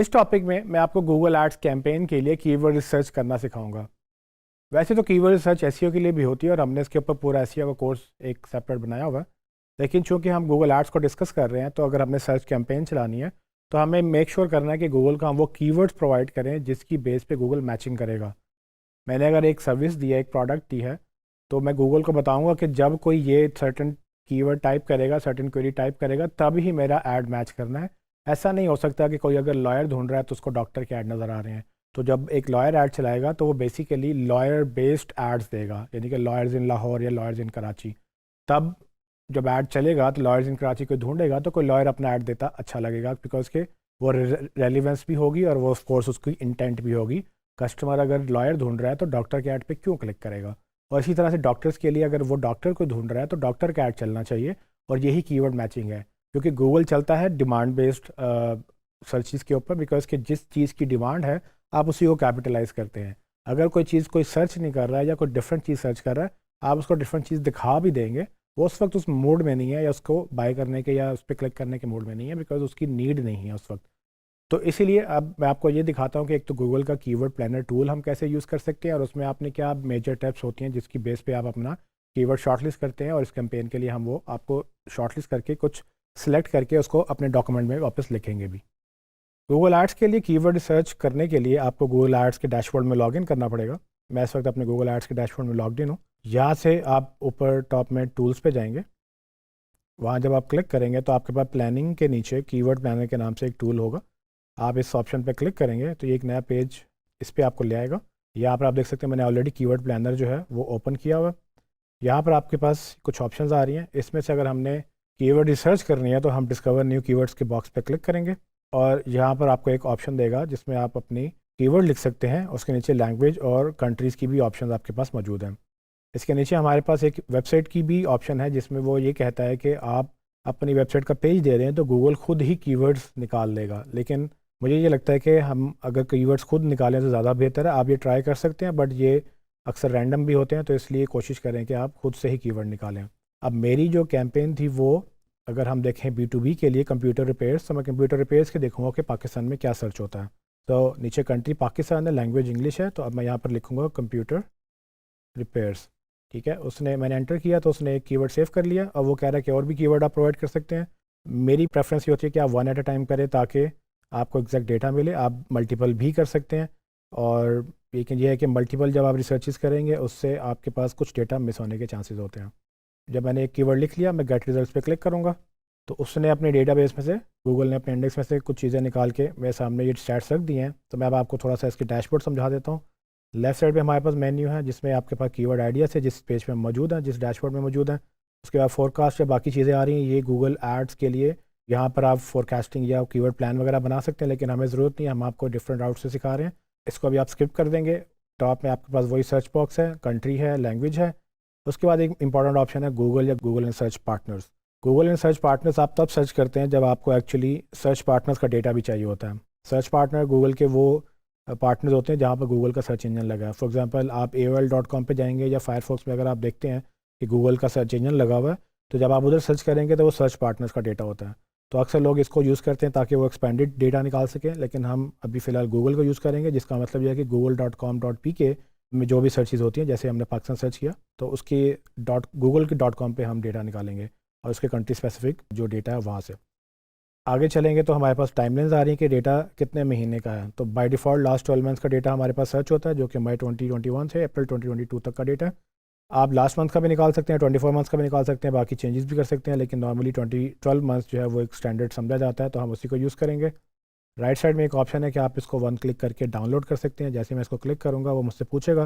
इस टॉपिक में मैं आपको गूगल एड्स कैंपेन के लिए कीवर्ड रिसर्च करना सिखाऊंगा। वैसे तो कीवर्ड रिसर्च एसईओ के लिए भी होती है और हमने इसके ऊपर पूरा एसईओ का कोर्स एक सेपरेट बनाया हुआ है। लेकिन चूंकि हम गूगल एड्स को डिस्कस कर रहे हैं तो अगर हमने सर्च कैंपेन चलानी है तो हमें मेक श्योर करना है कि गूगल को हम वो कीवर्ड्स प्रोवाइड करें जिसकी बेस पे गूगल मैचिंग करेगा। मैंने अगर एक सर्विस दी है, एक प्रोडक्ट दी है, तो मैं गूगल को बताऊंगा कि जब कोई ये सर्टन कीवर्ड टाइप करेगा, सर्टन क्वेरी टाइप करेगा, तब ही मेरा ऐड मैच करना है। ऐसा नहीं हो सकता कि कोई अगर लॉयर ढूंढ रहा है तो उसको डॉक्टर के ऐड नज़र आ रहे हैं। तो जब एक लॉयर ऐड चलाएगा तो वो बेसिकली लॉयर बेस्ड एड्स देगा, यानी कि लॉयर्स इन लाहौर या लॉयर्स इन कराची। तब जब ऐड चलेगा तो लॉयर्स इन कराची को ढूंढेगा तो कोई लॉयर अपना ऐड देता अच्छा लगेगा, बिकॉज के वो रेलिवेंस भी होगी और वो ऑफकोर्स उसकी इंटेंट भी होगी। कस्टमर अगर लॉयर ढूंढ रहा है तो डॉक्टर के ऐड पे क्यों क्लिक करेगा। और इसी तरह से डॉक्टर्स के लिए अगर वो डॉक्टर को ढूंढ रहा है तो डॉक्टर का ऐड चलना चाहिए। और यही कीवर्ड मैचिंग है, क्योंकि गूगल चलता है डिमांड बेस्ड सर्चिस के ऊपर, बिकॉज कि जिस चीज़ की डिमांड है आप उसी को कैपिटलाइज करते हैं। अगर कोई चीज़ कोई सर्च नहीं कर रहा है या कोई डिफरेंट चीज़ सर्च कर रहा है, आप उसको डिफरेंट चीज़ दिखा भी देंगे, वो उस वक्त उस मूड में नहीं है या उसको बाय करने के या उस पर क्लिक करने के मूड में नहीं है, बिकॉज उसकी नीड नहीं है उस वक्त। तो इसीलिए अब मैं आपको ये दिखाता हूँ कि एक तो गूगल का कीवर्ड प्लानर टूल हम कैसे यूज़ कर सकते हैं और उसमें आपने क्या मेजर टिप्स होती हैं जिसकी बेस पे आप अपना कीवर्ड शॉर्टलिस्ट करते हैं। और इस कैंपेन के लिए हम वो आपको शॉर्टलिस्ट करके कुछ सिलेक्ट करके उसको अपने डॉक्यूमेंट में वापस लिखेंगे भी। गूगल एड्स के लिए कीवर्ड रिसर्च करने के लिए आपको गूगल एड्स के डैशबोर्ड में लॉगिन करना पड़ेगा। मैं इस वक्त अपने गूगल एड्स के डैशबोर्ड में लॉग्ड इन हूँ। यहाँ से आप ऊपर टॉप में टूल्स पे जाएंगे। वहाँ जब आप क्लिक करेंगे तो आपके पास प्लानिंग के नीचे कीवर्ड प्लानर के नाम से एक टूल होगा। आप इस ऑप्शन पे क्लिक करेंगे तो ये एक नया पेज इस पर आपको ले आएगा। यहाँ पर आप देख सकते हैं मैंने ऑलरेडी कीवर्ड प्लानर जो है वो ओपन किया हुआ है। यहाँ पर आपके पास कुछ ऑप्शंस आ रही हैं। इसमें से अगर हमने कीवर्ड रिसर्च करनी है तो हम डिस्कवर न्यू कीवर्ड्स के बॉक्स पे क्लिक करेंगे और यहाँ पर आपको एक ऑप्शन देगा जिसमें आप अपनी कीवर्ड लिख सकते हैं। उसके नीचे लैंग्वेज और कंट्रीज़ की भी ऑप्शन आपके पास मौजूद हैं। इसके नीचे हमारे पास एक वेबसाइट की भी ऑप्शन है जिसमें वो ये कहता है कि आप अपनी वेबसाइट का पेज दे रहे हैं तो गूगल खुद ही कीवर्ड्स निकाल लेगा। लेकिन मुझे ये लगता है कि हम अगर कीवर्ड्स खुद निकालें तो ज़्यादा बेहतर है। आप ये ट्राई कर सकते हैं, बट ये अक्सर रैंडम भी होते हैं, तो इसलिए कोशिश करें कि आप खुद से ही कीवर्ड निकालें। अब मेरी जो कैंपेन थी वो अगर हम देखें B2B के लिए कंप्यूटर रिपेयर्स, तो मैं कंप्यूटर रिपेयर्स के देखूँगा कि पाकिस्तान में क्या सर्च होता है। तो नीचे कंट्री पाकिस्तान है, लैंग्वेज इंग्लिश है, तो अब मैं यहाँ पर लिखूँगा कंप्यूटर रिपेयर्स। ठीक है, उसने मैंने एंटर किया तो उसने एक कीवर्ड सेव कर लिया। अब वो कह रहा है कि और भी कीवर्ड आप प्रोवाइड कर सकते हैं। मेरी प्रेफरेंस ये होती है कि आप वन एट अ टाइम करें ताकि आपको एग्जैक्ट डेटा मिले। आप मल्टीपल भी कर सकते हैं, और लेकिन यह है कि मल्टीपल जब आप रिसर्चेस करेंगे उससे आपके पास कुछ डेटा मिस होने के चांसेस होते हैं। जब मैंने एक कीवर्ड लिख लिया, मैं गेट रिजल्ट्स पे क्लिक करूँगा तो उसने अपने डेटाबेस में से, गूगल ने अपने इंडेक्स में से कुछ चीज़ें निकाल के मेरे सामने ये स्टैट्स रख दिए हैं। तो मैं अब आपको थोड़ा सा इसके डैशबोर्ड समझा देता हूँ। लेफ्ट साइड पे हमारे पास मेन्यू है जिसमें आपके पास कीवर्ड आइडियाज़ है, जिस पेज पे मौजूद है, जिस डैशबोर्ड में मौजूद है। उसके बाद फोरकास्ट या बाकी चीज़ें आ रही हैं, ये गूगल एड्स के लिए यहाँ पर आप फोरकास्टिंग या कीवर्ड प्लान वगैरह बना सकते हैं, लेकिन हमें ज़रूरत नहीं है, हम आपको डिफरेंट राउट से सिखा रहे हैं। इसको अभी आप स्किप कर देंगे। टॉप में आपके पास वही सर्च बॉक्स है, कंट्री है, लैंग्वेज है। उसके बाद एक इंपॉर्टेंट ऑप्शन है गूगल या Google and search partners. Google and search partners आप तब सर्च करते हैं जब आपको एक्चुअली सर्च पार्टनर्स का डेटा भी चाहिए होता है। सर्च पार्टनर गूगल के वो पार्टनर्स होते हैं जहाँ पर गूगल का सर्च इंजन लगा है। फॉर एग्जांपल आप AOL.com पे जाएंगे या फायरफॉक्स में अगर आप देखते हैं कि गूगल का सर्च इंजन लगा हुआ है, तो जब आप उधर सर्च करेंगे तो वो सर्च पार्टनर्स का डेटा होता है। तो अक्सर लोग इसको यूज़ करते हैं ताकि वो एक्सपेंडेड डेटा निकाल सकें, लेकिन हम अभी फ़िलहाल गूगल को यूज़ करेंगे, जिसका मतलब यह है कि google.com.pk में जो भी सर्चेज होती हैं, जैसे हमने पाकिस्तान सर्च किया तो उसकी गूगल के .com पे हम डेटा निकालेंगे और उसके कंट्री स्पेसिफिक जो डेटा है वहाँ से। आगे चलेंगे तो हमारे पास टाइमलाइंस आ रही है कि डेटा कितने महीने का है। तो बाय डिफ़ॉल्ट लास्ट 12 मंथ्स का डेटा हमारे पास सर्च होता है, जो कि मई 2021 से अप्रैल 2022 तक का डेटा है। आप लास्ट मंथ का भी निकाल सकते हैं, 24 मंथ्स का भी निकाल सकते हैं, बाकी चेंजेस भी कर सकते हैं, लेकिन नॉर्मली 12 मंथ्स जो है वो एक स्टैंडर्ड समझा जाता है, तो हम उसी को यूज़ करेंगे। राइट साइड में एक ऑप्शन है कि आप इसको वन क्लिक करके डाउनलोड कर सकते हैं। जैसे मैं इसको क्लिक करूँगा वो मुझसे पूछेगा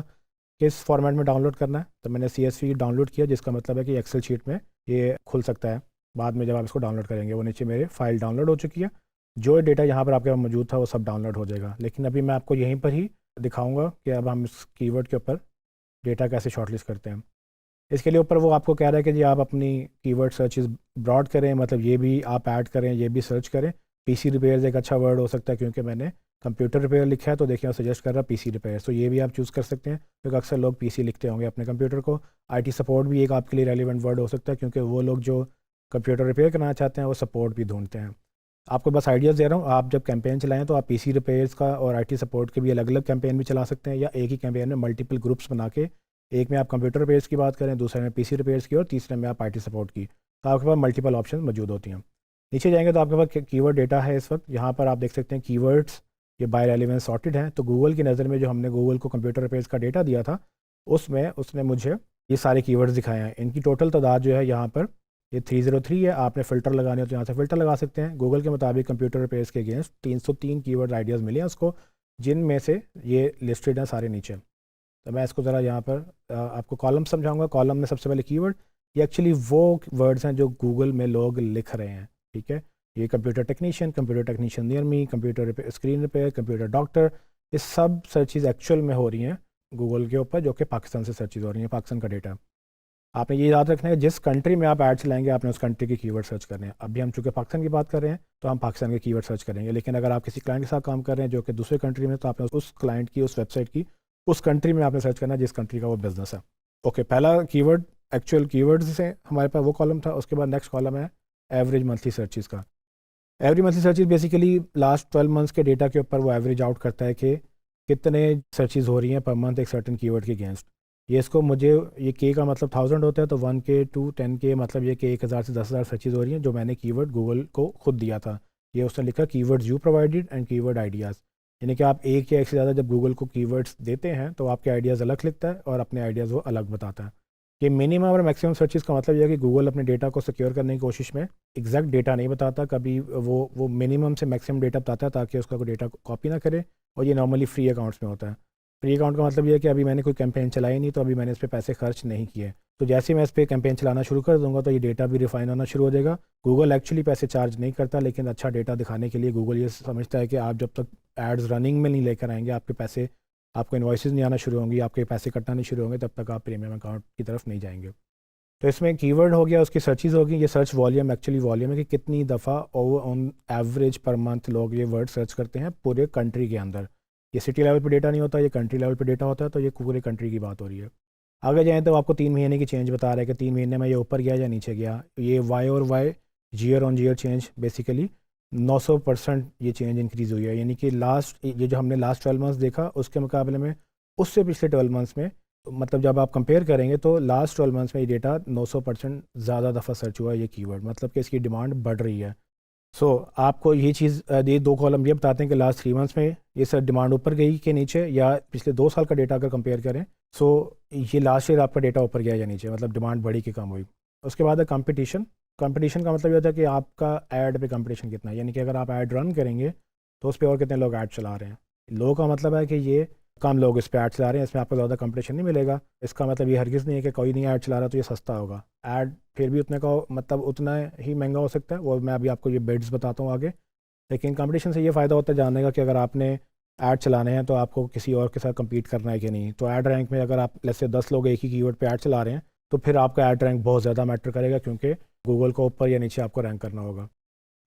किस फॉर्मेट में डाउनलोड करना है, तो मैंने CSV डाउनलोड किया, जिसका मतलब है कि एक्सेल शीट में ये खुल सकता है। बाद में जब आप इसको डाउनलोड करेंगे वो नीचे मेरे फाइल डाउनलोड हो चुकी है। जो डेटा यहाँ पर आपके पास मौजूद था वो सब डाउनलोड हो जाएगा। लेकिन अभी मैं आपको यहीं पर ही दिखाऊंगा कि अब हम इस कीवर्ड के ऊपर डेटा कैसे शॉर्टलिस्ट करते हैं। इसके लिए ऊपर वो आपको कह रहा है कि जी आप अपनी कीवर्ड सर्चेस ब्रॉड करें, मतलब ये भी आप ऐड करें, ये भी सर्च करें। PC रिपेयर्स एक अच्छा वर्ड हो सकता है, क्योंकि मैंने कंप्यूटर रिपेयर लिखा है तो देखिए सजेस्ट कर रहा है PC रिपेयर, तो ये भी आप चूज़ कर सकते हैं, क्योंकि अक्सर लोग PC लिखते होंगे अपने कंप्यूटर को। IT सपोर्ट भी एक आपके लिए रेलिवेंट वर्ड हो सकता है, क्योंकि वो लोग जो कंप्यूटर रिपेयर करना चाहते हैं वो सपोर्ट भी ढूंढते हैं। आपको बस आइडियाज़ दे रहा हूँ, आप जब कैंपेन चलाएं तो आप पीसी रिपेयर्स का और आईटी सपोर्ट के भी अलग अलग कैंपेन भी चला सकते हैं, या एक ही कैंपेन में मल्टीपल ग्रुप्स बना के एक में आप कंप्यूटर रिपेयर्स की बात करें, दूसरे में पीसी रिपेयर्स की और तीसरे में आप आईटी सपोर्ट की, तो आपके पास मल्टीपल ऑप्शन मौजूद होती हैं। नीचे जाएंगे तो आपके पास कीवर्ड डेटा है इस वक्त, यहाँ पर आप देख सकते हैं कीवर्ड्स ये बाय रेलेवेंस सॉर्टेड हैं। तो गूगल की नज़र में जो हमने गूगल को कंप्यूटर रिपेयर्स का डेटा दिया था उसमें उसने मुझे ये सारे कीवर्ड्स दिखाए हैं। इनकी टोटल तादाद जो है यहाँ पर ये 303 है। आपने फ़िल्टर लगाने हो तो यहाँ से फ़िल्टर लगा सकते हैं। गूगल के मुताबिक कंप्यूटर रिपेयर्स के अगेंस्ट 303 कीवर्ड आइडियाज़ मिले हैं उसको, जिनमें से ये लिस्टेड हैं सारे नीचे। तो मैं इसको ज़रा यहाँ पर आपको कॉलम समझाऊंगा। कॉलम में सबसे पहले कीवर्ड, ये एक्चुअली वो वर्ड्स हैं जो गूगल में लोग लिख रहे हैं, ठीक है। ये computer technician near me, computer screen repair, computer doctor, ये सब सर्चेज एक्चुअल में हो रही हैं गूगल के ऊपर, जो कि पाकिस्तान से सर्चेज हो रही हैं, पाकिस्तान का डेटा। आपने ये याद रखना है जिस कंट्री में आप ऐड चलाएंगे आपने उस कंट्री के कीवर्ड सर्च करने हैं। अभी हम चूँकि पाकिस्तान की बात कर रहे हैं तो हम पाकिस्तान के कीवर्ड सर्च करेंगे, लेकिन अगर आप किसी क्लाइंट के साथ काम कर रहे हैं जो कि दूसरे कंट्री में, तो आपने उस क्लाइंट की उस वेबसाइट की उस कंट्री में आपने सर्च करना है जिस कंट्री का वो बिजनेस है। ओके, पहला कीवर्ड एक्चुअल कीवर्ड्स से हमारे पास वो कॉलम था। उसके बाद नेक्स्ट कॉलम है एवरेज मंथली सर्चेज का। Average monthly searches basically last 12 months के डेटा के ऊपर वो एवरेज आउट करता है कि कितने सर्चेज हो रही हैं पर मंथ एक सर्टन कीवर्ड के अगेंस्ट। ये इसको मुझे ये के का मतलब 1000 होता है, तो 1K to 10K मतलब ये कि 1000 से 10,000 सर्चेज हो रही हैं जो मैंने कीवर्ड गूगल को खुद दिया था। ये उसने लिखा keyword you provided and keyword ideas, यानी कि आप एक या एक से ज़्यादा जब गूगल को कीवर्ड्स देते हैं तो आपके आइडियाज़ अलग लिखता है और अपने आइडियाज़ वो अलग बताता है। कि मिनिमम और मैक्सिमम सर्चेस का मतलब यह है कि गूगल अपने डेटा को सिक्योर करने की कोशिश में एग्जैक्ट डेटा नहीं बताता, कभी वो मिनिमम से मैक्सिमम डेटा बताता है ताकि उसका कोई डेटा कॉपी ना करे। और ये नॉर्मली फ्री अकाउंट्स में होता है। फ्री अकाउंट का मतलब ये है कि अभी मैंने कोई कैंपेन चलाई नहीं, तो अभी मैंने इस पर पैसे खर्च नहीं किए, तो जैसे ही मैं इस पर कैंपेन चलाना शुरू कर दूंगा तो ये डेटा भी रिफाइन होना शुरू हो जाएगा। गूगल एक्चुअली पैसे चार्ज नहीं करता, लेकिन अच्छा डेटा दिखाने के लिए गूगल ये समझता है कि आप जब तक एड्स रनिंग में नहीं लेकर आएंगे, आपके पैसे, आपको इन्वॉइसेस नहीं आना शुरू होंगी, आपके पैसे कटना नहीं शुरू होंगे, तब तक आप प्रीमियम अकाउंट की तरफ नहीं जाएंगे। तो इसमें कीवर्ड हो गया, उसकी सर्चेज होगी। ये सर्च वॉल्यूम एक्चुअली वॉल्यूम है कि कितनी दफ़ा over on average per month लोग ये वर्ड सर्च करते हैं पूरे कंट्री के अंदर। ये सिटी लेवल पे डेटा नहीं होता, ये कंट्री लेवल पे डेटा होता है, तो ये पूरे कंट्री की बात हो रही है। आगे जाएँ तो आपको 3 महीने की चेंज बता रहा है कि 3 महीने में ये ऊपर गया या नीचे गया। ये वाई और Y year on year change basically 900% ये चेंज इंक्रीज़ हुई है, यानी कि लास्ट ये जो हमने लास्ट 12 मंथ्स देखा उसके मुकाबले में उससे पिछले 12 मंथ्स में, मतलब जब आप कंपेयर करेंगे तो लास्ट 12 मंथ्स में ये डेटा 900% ज़्यादा दफ़ा सर्च हुआ है ये कीवर्ड, मतलब कि इसकी डिमांड बढ़ रही है। सो आपको ये चीज़ ये दो कॉलम ये बताते हैं कि लास्ट 3 मंथ्स में ये सर डिमांड ऊपर गई कि नीचे, या पिछले 2 साल का डेटा अगर कंपेयर करें सो ये लास्ट ईयर आपका डेटा ऊपर गया या नीचे, मतलब डिमांड बढ़ी कि कम हुई। उसके बाद है कंपटीशन। कंपटीशन का मतलब ये होता है कि आपका ऐड पे कंपटीशन कितना है, यानी कि अगर आप ऐड रन करेंगे तो उस पर और कितने लोग ऐड चला रहे हैं। लोगों का मतलब है कि ये कम लोग इस पर ऐड चला रहे हैं, इसमें आपको ज़्यादा कंपटीशन नहीं मिलेगा। इसका मतलब ये हरगिज़ नहीं है कि कोई नहीं ऐड चला रहा तो ये सस्ता होगा। ऐड फिर भी उतने का मतलब उतना ही महंगा हो सकता है, वो मैं अभी आपको ये बिड्स बताता हूँ आगे। लेकिन कंपटीशन से ये फ़ायदा होता है जानने का कि अगर आपने ऐड चलाने हैं तो आपको किसी और के साथ कम्पीट करना है कि नहीं। तो ऐड रैंक में अगर आप जैसे 10 लोग एक ही कीवर्ड पे ऐड चला रहे हैं तो फिर आपका ऐड रैंक बहुत ज़्यादा मैटर करेगा, क्योंकि गूगल को ऊपर या नीचे आपको रैंक करना होगा।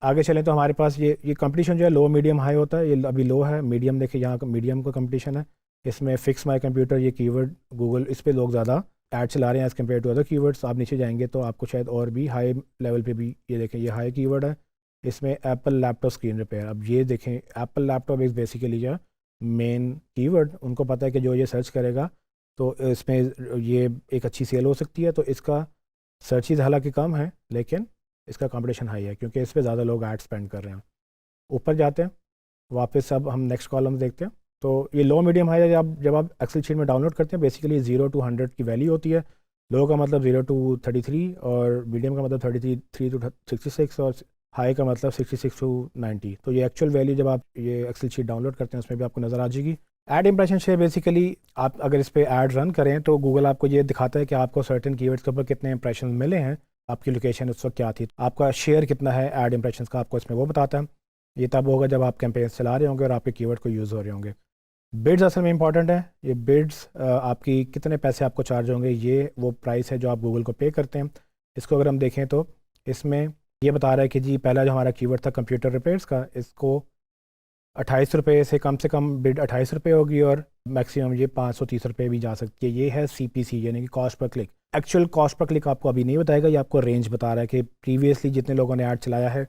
आगे चलें तो हमारे पास ये कंपटीशन जो है लो मीडियम हाई होता है। ये अभी लो है। मीडियम देखिए यहाँ मीडियम का कंपटीशन है। इसमें फिक्स माई कंप्यूटर ये कीवर्ड गूगल इस पर लोग ज़्यादा ऐड चला रहे हैं as compare to other keywords. आप नीचे जाएंगे तो आपको शायद और भी हाई लेवल पे भी ये देखें, ये हाई कीवर्ड है। इसमें एप्पल लैपटॉप स्क्रीन रिपेयर। अब ये देखें एप्पल लैपटॉप इज़ बेसिकली या मेन कीवर्ड, उनको पता है कि जो ये सर्च करेगा तो इसमें ये एक अच्छी सेल हो सकती है, तो इसका सर्चेज हालांकि कम है लेकिन इसका कंपटीशन हाई है क्योंकि इस पर ज़्यादा लोग ऐड स्पेंड कर रहे हैं। ऊपर जाते हैं वापस, अब हम नेक्स्ट कॉलम देखते हैं। तो ये लो मीडियम हाई है। जब आप एक्सेल शीट में डाउनलोड करते हैं बेसिकली 0 to 100 की वैल्यू होती है। लो का मतलब 0 to 33 और मीडियम का मतलब 33 to 66 और हाई का मतलब 66 to 90। तो ये एक्चुअल वैल्यू जब आप ये एक्सेल शीट डाउनलोड करते हैं उसमें भी आपको नज़र आ जाएगी। ऐड इंप्रेशन से बेसिकली आप अगर इस पर ऐड रन करें तो गूगल आपको ये दिखाता है कि आपको सर्टेन कीवर्ड्स के ऊपर कितने इंप्रेशन मिले हैं, आपकी लोकेशन उस वक्त क्या थी, आपका शेयर कितना है ऐड इंप्रेशन का, आपको इसमें वो बताता है। ये तब होगा जब आप कैंपेन चला रहे होंगे और आपके कीवर्ड को यूज़ हो रहे होंगे। बिड्स असल में इंपॉर्टेंट है। ये बिड्स आपकी कितने पैसे आपको चार्ज होंगे, ये वो प्राइस है जो आप गूगल को पे करते हैं। इसको अगर हम देखें तो इसमें ये बता रहा है कि जी पहला जो हमारा कीवर्ड था कंप्यूटर रिपेयर्स का, इसको 28 रुपये से कम बिड 28 रुपये होगी और मैक्सिमम ये 530 रुपये भी जा सकती है। ये है CPC यानी कि cost per click. Actual cost per click आपको अभी नहीं बताएगा, ये आपको रेंज बता रहा है कि प्रीवियसली जितने लोगों ने ऐड चलाया है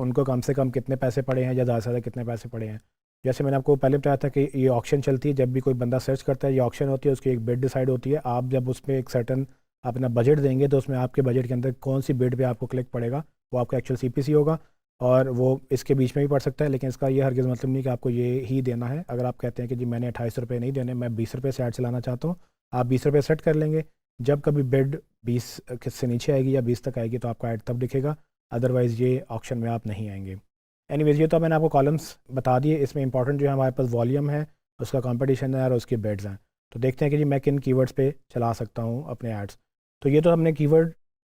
उनको कम से कम कितने पैसे पड़े हैं या ज़्यादा से ज़्यादा कितने पैसे पड़े हैं। जैसे मैंने आपको पहले बताया था कि ये ऑक्शन चलती है, जब भी कोई बंदा सर्च करता है ये ऑक्शन होती है, उसकी एक बिड डिसाइड होती है। आप जब उसमें एक सर्टन अपना बजट देंगे तो उसमें आपके बजट के अंदर कौन सी बिड पे आपको क्लिक पड़ेगा वो आपका एक्चुअल CPC होगा, और वो इसके बीच में भी पड़ सकता है। लेकिन इसका ये हरगिज़ मतलब नहीं कि आपको ये ही देना है। अगर आप कहते हैं कि जी मैंने 28 रुपये नहीं देने, मैं 20 रुपये से ऐड चलाना चाहता हूँ, आप 20 रुपये सेट कर लेंगे। जब कभी बिड 20 से नीचे आएगी या 20 तक आएगी तो आपका ऐड तब दिखेगा, अदरवाइज़ ये ऑप्शन में आप नहीं आएंगे। एनीवेज, ये तो मैंने आपको कॉलम्स बता दिए। इसमें इंपॉर्टेंट जो है हमारे पास वॉल्यूम है, उसका कंपटीशन है और उसके बिड्स हैं। तो देखते हैं कि जी मैं किन कीवर्ड्स पे चला सकता हूँ अपने एड्स। तो ये तो हमने कीवर्ड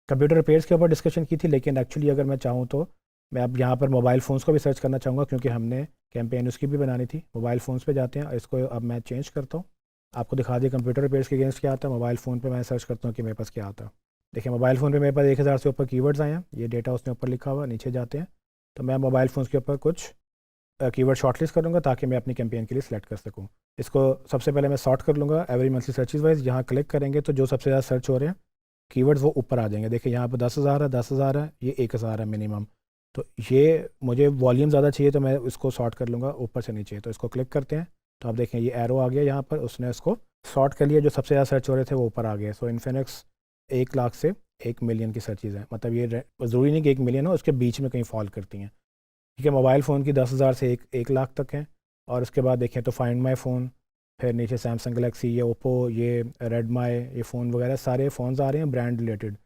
कंप्यूटर रिपेयर्स के ऊपर डिस्कशन की थी, लेकिन एक्चुअली अगर मैं चाहूँ तो मैं अब यहाँ पर मोबाइल फ़ोन्स को भी सर्च करना चाहूँगा, क्योंकि हमने कैंपेन उसकी भी बनानी थी। मोबाइल फ़ोन्स पे जाते हैं, इसको अब मैं चेंज करता हूँ, आपको दिखा दिया कंप्यूटर रिपेयर्स के अगेंस्ट क्या आता है। मोबाइल फ़ोन पे मैं सर्च करता हूँ कि मेरे पास क्या आता है। देखिए मोबाइल फ़ोन पे मेरे पास 1000 से ऊपर कीवर्ड्स आए हैं, ये डेटा उसने ऊपर लिखा हुआ। नीचे जाते हैं तो मैं मोबाइल फ़ोन्स के ऊपर कुछ कीवर्ड शॉर्टलिस्ट करूँगा ताकि मैं अपनी कैंपेन के लिए सिलेक्ट कर सकूँ। इसको सबसे पहले मैं सॉर्ट कर लूँगा एवरी मंथली सर्चेज वाइज। यहाँ क्लिक करेंगे तो जो सबसे ज़्यादा सर्च हो रहे हैं कीवर्ड्स वो ऊपर आ जाएंगे। देखिए यहाँ पर 10,000 है, 10,000 है, ये 1,000 है मिनिमम। तो ये मुझे वॉल्यूम ज़्यादा चाहिए तो मैं इसको सॉर्ट कर लूँगा ऊपर से नीचे। तो इसको क्लिक करते हैं तो आप देखें ये एरो आ गया यहाँ पर, उसने इसको सॉर्ट कर लिया। जो सबसे ज़्यादा सर्च हो रहे थे वो ऊपर आ गए। सो इन्फिनिक्स 1 लाख से 1 मिलियन की सर्चेज़ हैं, मतलब ये ज़रूरी नहीं कि 1 मिलियन हो, उसके बीच में कहीं फॉल करती हैं। ठीक है, मोबाइल फ़ोन की 10,000 से 1 लाख तक हैं। और उसके बाद देखें तो फाइंड माई फ़ोन, फिर नीचे सैमसंग गलेक्सी, ये ओप्पो, ये रेडमी, ये फ़ोन वगैरह सारे फ़ोन्स आ रहे हैं ब्रांड रिलेटेड।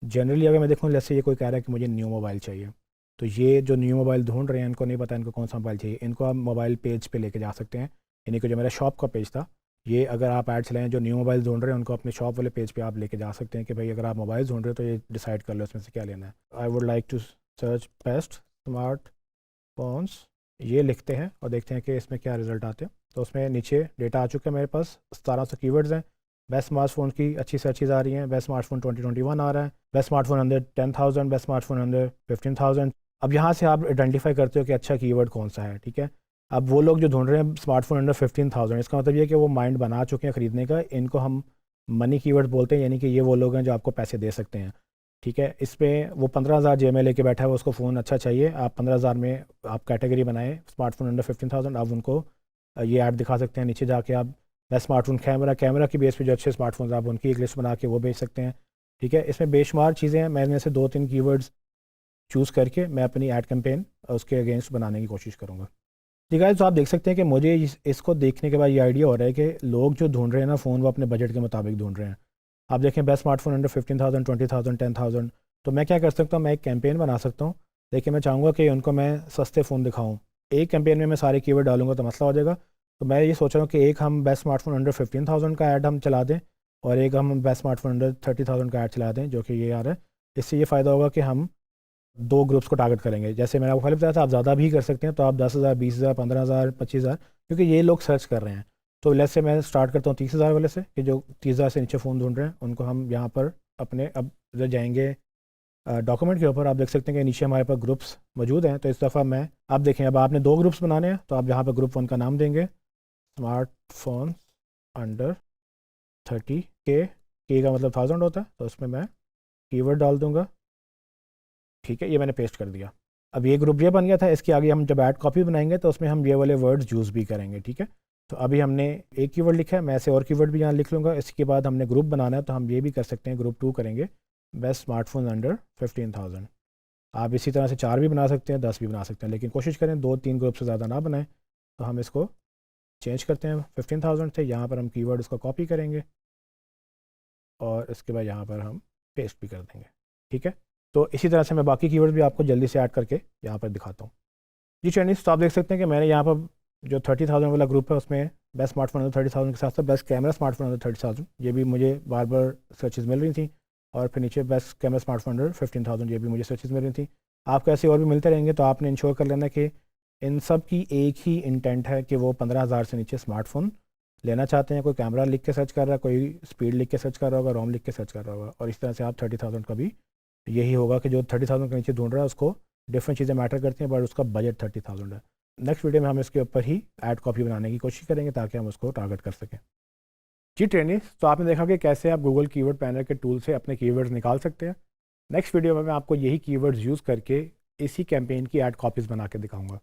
जनरली अगर मैं देखूँ जैसे ये कोई कह रहा है कि मुझे न्यू मोबाइल चाहिए, तो ये जो न्यू मोबाइल ढूंढ रहे हैं इनको नहीं पता इनको कौन सा मोबाइल चाहिए। इनको आप मोबाइल पेज पे लेके जा सकते हैं, यानी कि जो मेरा शॉप का पेज था, ये अगर आप ऐड चलाएं जो न्यू मोबाइल ढूंढ रहे हैं उनको अपने शॉप वाले पेज पे आप लेके जा सकते हैं कि भाई अगर आप मोबाइल ढूंढ रहे हो तो ये डिसाइड कर लो इसमें से क्या लेना है। I would like to search best smart phones, ये लिखते हैं और देखते हैं कि इसमें क्या रिजल्ट आते हैं। तो उसमें नीचे डेटा आ चुका है मेरे पास, 1700 कीवर्ड्स हैं। बेस्ट स्मार्टफोन की अच्छी सर्चेज आ रही हैं। बेस्ट स्मार्टफोन 2021 आ रहा है, best smartphone under 10,000, best smartphone under 15,000। अब यहाँ से आप आइडेंटिफाई करते हो कि अच्छा कीवर्ड कौन सा है। ठीक है, अब वो लोग जो ढूंढ रहे हैं स्मार्टफोन अंडर 15,000, इसका मतलब ये है कि वो माइंड बना चुके हैं ख़रीदने का। इनको हम मनी कीवर्ड बोलते हैं, यानी कि ये वो लोग हैं जो आपको पैसे दे सकते हैं। ठीक है, इस पर वो 15,000 जेब में लेके बैठा है, वो उसको फ़ोन अच्छा चाहिए। आप 15,000 में आप कैटेगरी बनाएं स्मार्टफोन अंडर 15,000, आप उनको ये ऐड दिखा सकते हैं। नीचे जाके आप बेस्ट स्मार्टफोन कैमरा की बेस पे जो अच्छे स्मार्टफोन्स आप उनकी एक लिस्ट बना के वो बेच सकते हैं। ठीक है, इसमें बेशुमार चीज़ें हैं, मैंने से 2-3 कीवर्ड्स चूज़ करके मैं अपनी ऐड कैंपेन उसके अगेंस्ट बनाने की कोशिश करूँगा। ठीक है, तो आप देख सकते हैं कि मुझे इसको देखने के बाद ये आइडिया हो रहा है कि लोग जो ढूंढ रहे हैं ना फ़ोन, वो अपने बजट के मुताबिक ढूंढ रहे हैं। आप देखें बेस्ट स्मार्टफोन अंडर 15,000, 20,000, 10,000। तो मैं क्या कर सकता हूँ, मैं एक कैंपेन बना सकता हूँ। देखिए मैं चाहूँगा कि उनको मैं सस्ते फ़ोन दिखाऊँ, एक कैंपेन में मैं सारे कीवर्ड डालूंगा तो मसला हो जाएगा। तो मैं ये सोच रहा हूँ कि एक हम बेस्ट स्मार्टफोन अंडर 15,000 का ऐड हम चला दें और एक हम बेस्ट स्मार्टफोन अंडर 30,000 का ऐड चला दें, जो कि ये आ रहा है। इससे ये फ़ायदा होगा कि हम 2 ग्रुप्स को टारगेट करेंगे। जैसे मैंने आपको पहले बताया था आप ज़्यादा भी कर सकते हैं, तो आप 10,000, 20,000, 15,000, 25,000, क्योंकि ये लोग सर्च कर रहे हैं। तो लेट्स से मैं स्टार्ट करता हूँ 30,000 वाले से, कि जो 30,000 से नीचे फ़ोन ढूंढ रहे हैं उनको हम यहाँ पर अपने अब इधर जाएंगे डॉक्यूमेंट के ऊपर। आप देख सकते हैं कि नीचे हमारे पास ग्रुप्स मौजूद हैं। तो इस दफ़ा मैं, आप देखें अब आपने 2 ग्रुप्स बनाने हैं, तो आप यहाँ पर ग्रुप 1 का नाम देंगे स्मार्टफोन अंडर 30K का मतलब 1000 होता है, तो उसमें मैं कीवर्ड डाल दूँगा। ठीक है, ये मैंने पेस्ट कर दिया। अब ये ग्रुप ये बन गया था। इसके आगे हम जब ऐड कॉपी बनाएंगे तो उसमें हम ये वाले वर्ड्स यूज़ भी करेंगे। ठीक है, तो अभी हमने एक कीवर्ड लिखा है, मैं ऐसे और कीवर्ड भी यहाँ लिख लूँगा। इसके बाद हमने ग्रुप बनाना है, तो हम ये भी कर सकते हैं, ग्रुप 2 करेंगे बेस्ट स्मार्टफोन अंडर 15,000। आप इसी तरह से 4 भी बना सकते हैं, 10 भी बना सकते हैं, लेकिन कोशिश करें 2-3 ग्रुप से ज़्यादा ना बनाएं। तो हम इसको चेंज करते हैं 15,000 से, यहाँ पर हम कीवर्ड उसको कॉपी करेंगे और इसके बाद यहाँ पर हम पेस्ट भी कर देंगे। ठीक है, तो इसी तरह से मैं बाकी कीवर्ड भी आपको जल्दी से ऐड करके यहाँ पर दिखाता हूँ। जी चाइनीज़, तो आप देख सकते हैं कि मैंने यहाँ पर जो 30,000 वाला ग्रुप है उसमें बेस्ट स्मार्टफोन अंडर 30,000 के साथ साथ बेस्ट कैमरा स्मार्टफोन अंडर 30,000, ये भी मुझे बार बार सर्चेज़ मिल रही थी। और फिर नीचे बेस्ट कैमरा स्मार्टफोन अंडर 15,000, ये भी मुझे सर्चेज़ मिल रही थी। आपको ऐसे और भी मिलते रहेंगे, तो आपने इंश्योर कर लेना कि इन सब की एक ही इंटेंट है कि वो 15,000 से नीचे स्मार्टफोन लेना चाहते हैं। कोई कैमरा लिख के सर्च कर रहा है, कोई स्पीड लिख के सर्च कर रहा होगा, रोम लिख के सर्च कर रहा होगा। और इस तरह से आप 30,000 का भी यही होगा कि जो 30,000 के नीचे ढूंढ रहा है उसको डिफरेंट चीज़ें मैटर करती हैं, बट उसका बजट 30,000 है। नेक्स्ट वीडियो में हम इसके ऊपर ही ऐड कॉपी बनाने की कोशिश करेंगे ताकि हम उसको टारगेट कर सकें। जी ट्रेनिंग, तो आपने देखा कि कैसे आप गूगल कीवर्ड पैनल के टूल से अपने कीवर्ड्स निकाल सकते हैं। नेक्स्ट वीडियो में मैं आपको यही कीवर्ड्स यूज़ करके इसी कैंपेन की ऐड कॉपीज़ बना के दिखाऊंगा।